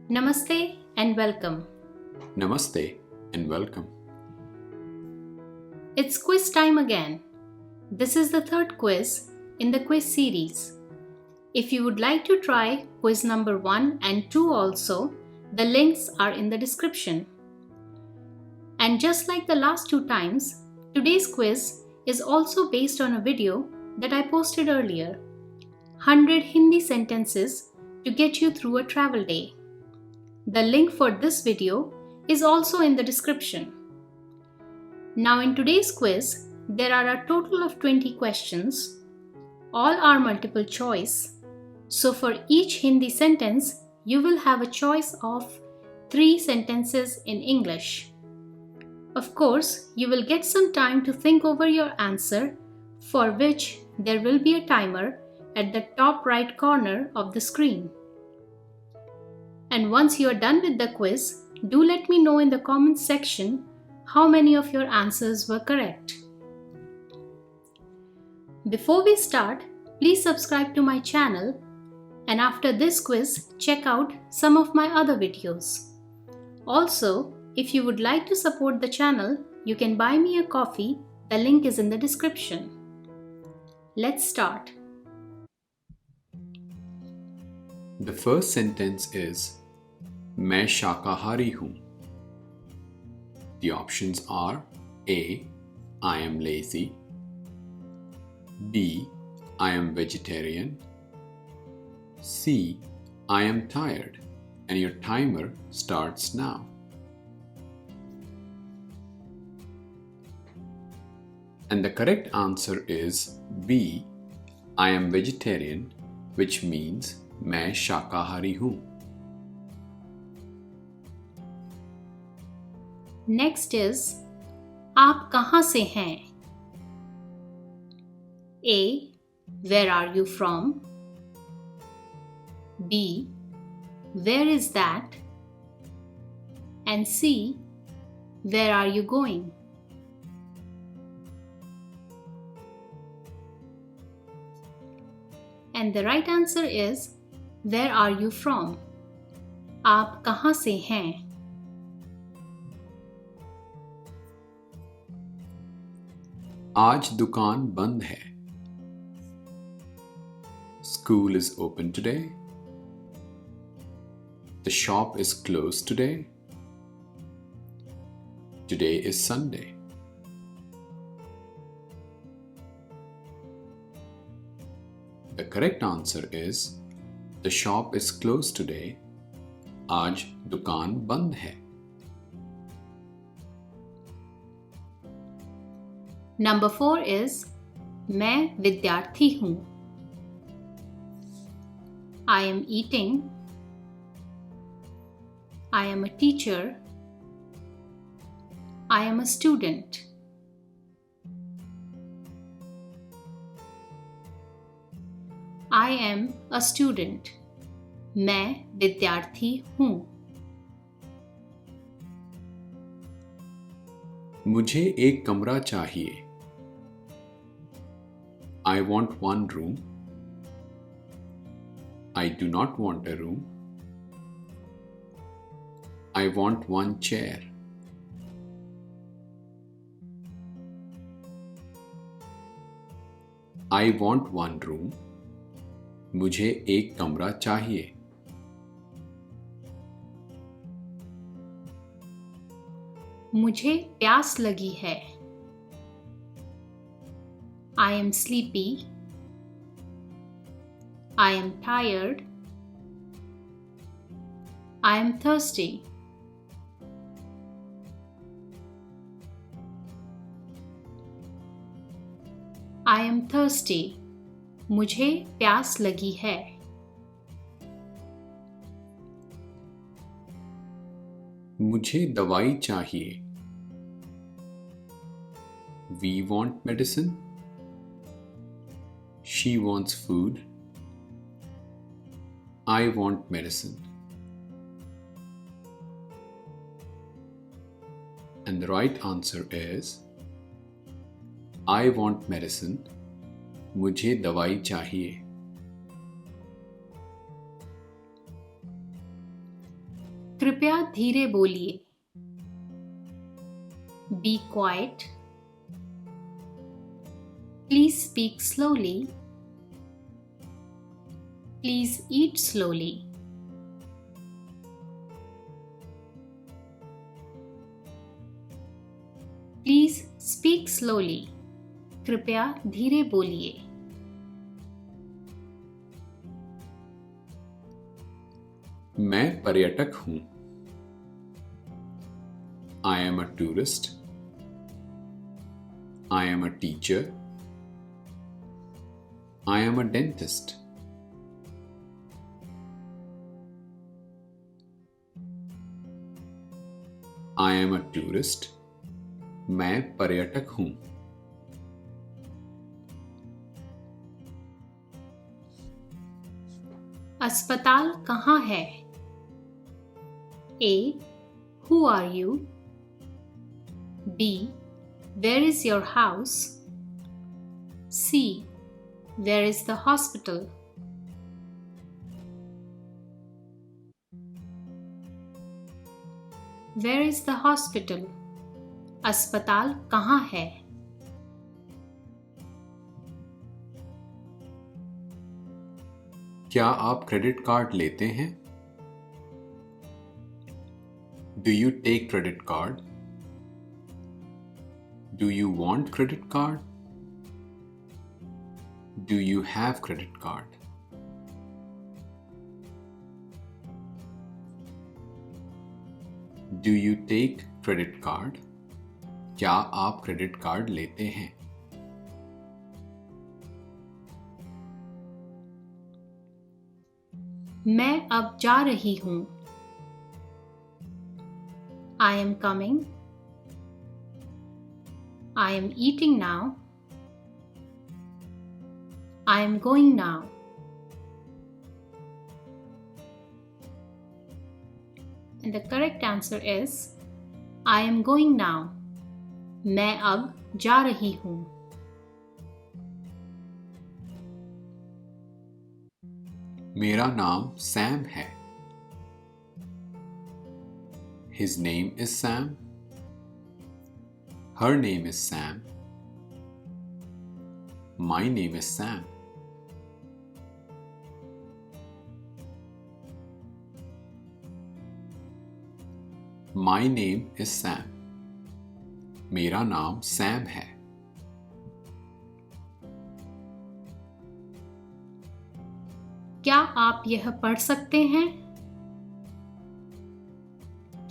Namaste and welcome. Namaste and welcome. It's quiz time again. This is the third quiz in the quiz series. If you would like to try quiz number 1 and 2 also, the links are in the description. And just like the last two times, today's quiz is also based on a video that I posted earlier. 100 Hindi sentences to get you through a travel day. The link for this video is also in the description. Now in today's quiz, there are a total of 20 questions. All are multiple choice. So for each Hindi sentence, you will have a choice of 3 sentences in English. Of course, you will get some time to think over your answer, for which there will be a timer at the top right corner of the screen. And once you are done with the quiz, do let me know in the comments section how many of your answers were correct. Before we start, please subscribe to my channel, and after this quiz, check out some of my other videos. Also, if you would like to support the channel, you can buy me a coffee. The link is in the description. Let's start. The first sentence is मैं शाकाहारी हूँ. The options are A. I am lazy. B. I am vegetarian. C. I am tired. And your timer starts now. And the correct answer is B. I am vegetarian, which means मैं शाकाहारी हूँ. Next is आप कहाँ से हैं? A. Where are you from? B. Where is that? And C. Where are you going? And the right answer is where are you from? आप कहाँ से हैं? आज दुकान बंद है. School is open today. The shop is closed today. Today is Sunday. The correct answer is the shop is closed today. आज दुकान बंद है. Number 4 is मैं विद्यार्थी हूँ. I am eating. I am a teacher. I am a student. I am a student. मैं विद्यार्थी हूँ. मुझे एक कमरा चाहिए. I want one room. I do not want a room. I want one chair. I want one room. मुझे एक कमरा चाहिए. मुझे प्यास लगी है. I am sleepy. I am tired. I am thirsty. I am thirsty. मुझे प्यास लगी है. मुझे दवाई चाहिए. We want medicine. She wants food. I want medicine. And the right answer is I want medicine. मुझे दवाई चाहिए. कृपया धीरे बोलिए. Be quiet. Please speak slowly. Please eat slowly. Please speak slowly. कृपया धीरे बोलिए. मैं पर्यटक हूँ. I am a tourist. I am a teacher. I am a dentist. I am a tourist. मैं पर्यटक हूँ. अस्पताल कहाँ है? A. Who are you? B. Where is your house? C. Where is the hospital? Where is the hospital? अस्पताल कहाँ है? क्या आप क्रेडिट कार्ड लेते हैं? Do you take credit card? Do you want credit card? Do you have credit card? Do you take credit card? क्या आप credit card लेते हैं? मैं अब जा रही हूँ. I am coming. I am eating now. I am going now. And the correct answer is I am going now. मैं अब जा रही हूँ. मेरा नाम सैम है. His name is Sam. Her name is Sam. My name is Sam. My name is Sam. मेरा नाम सैम है. क्या आप यह पढ़ सकते हैं?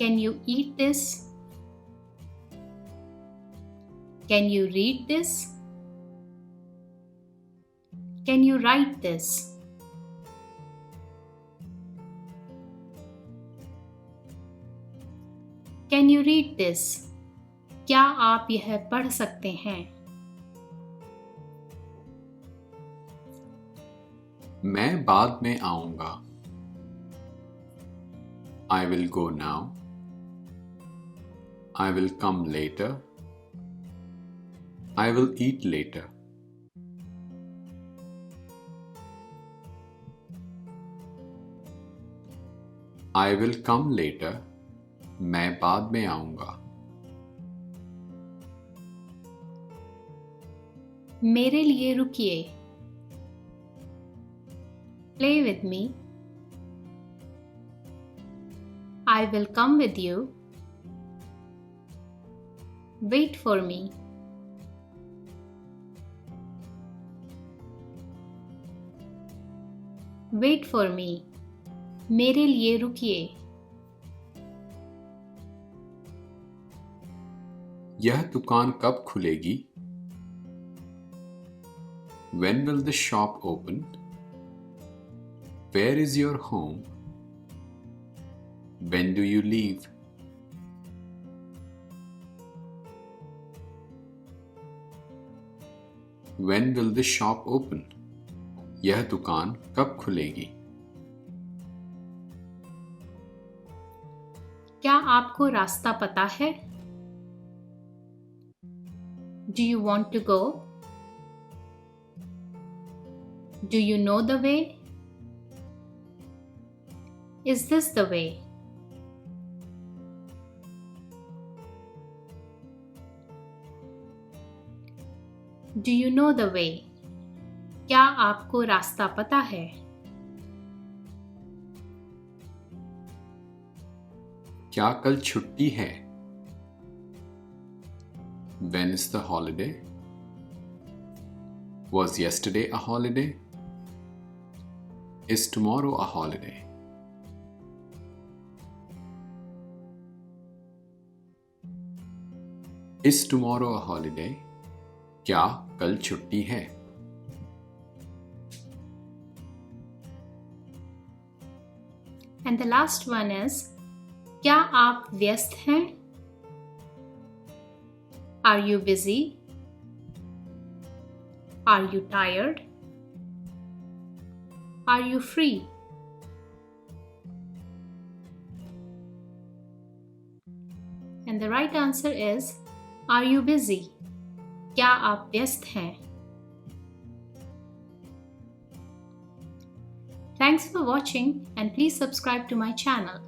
Can you eat this? Can you read this? Can you write this? Can you read this? क्या आप यह पढ़ सकते हैं? मैं बाद में आऊंगा. I will go now. I will come later. I will eat later. I will come later. मैं बाद में आऊंगा. मेरे लिए रुकिए. Play with me. I will come with you. Wait for me. Wait for me. मेरे लिए रुकिए. यह दुकान कब खुलेगी? When will the shop open? Where is your home? When do you leave? When will the shop open? यह दुकान कब खुलेगी? क्या आपको रास्ता पता है? Do you want to go? Do you know the way? Is this the way? Do you know the way? क्या आपको रास्ता पता है? क्या कल छुट्टी है? When is the holiday? Was yesterday a holiday? Is tomorrow a holiday? Is tomorrow a holiday? क्या कल छुट्टी है? And the last one is, क्या आप व्यस्त हैं? Are you busy? Are you tired? Are you free? And the right answer is, are you busy? क्या आप व्यस्त हैं? Thanks for watching and please subscribe to my channel.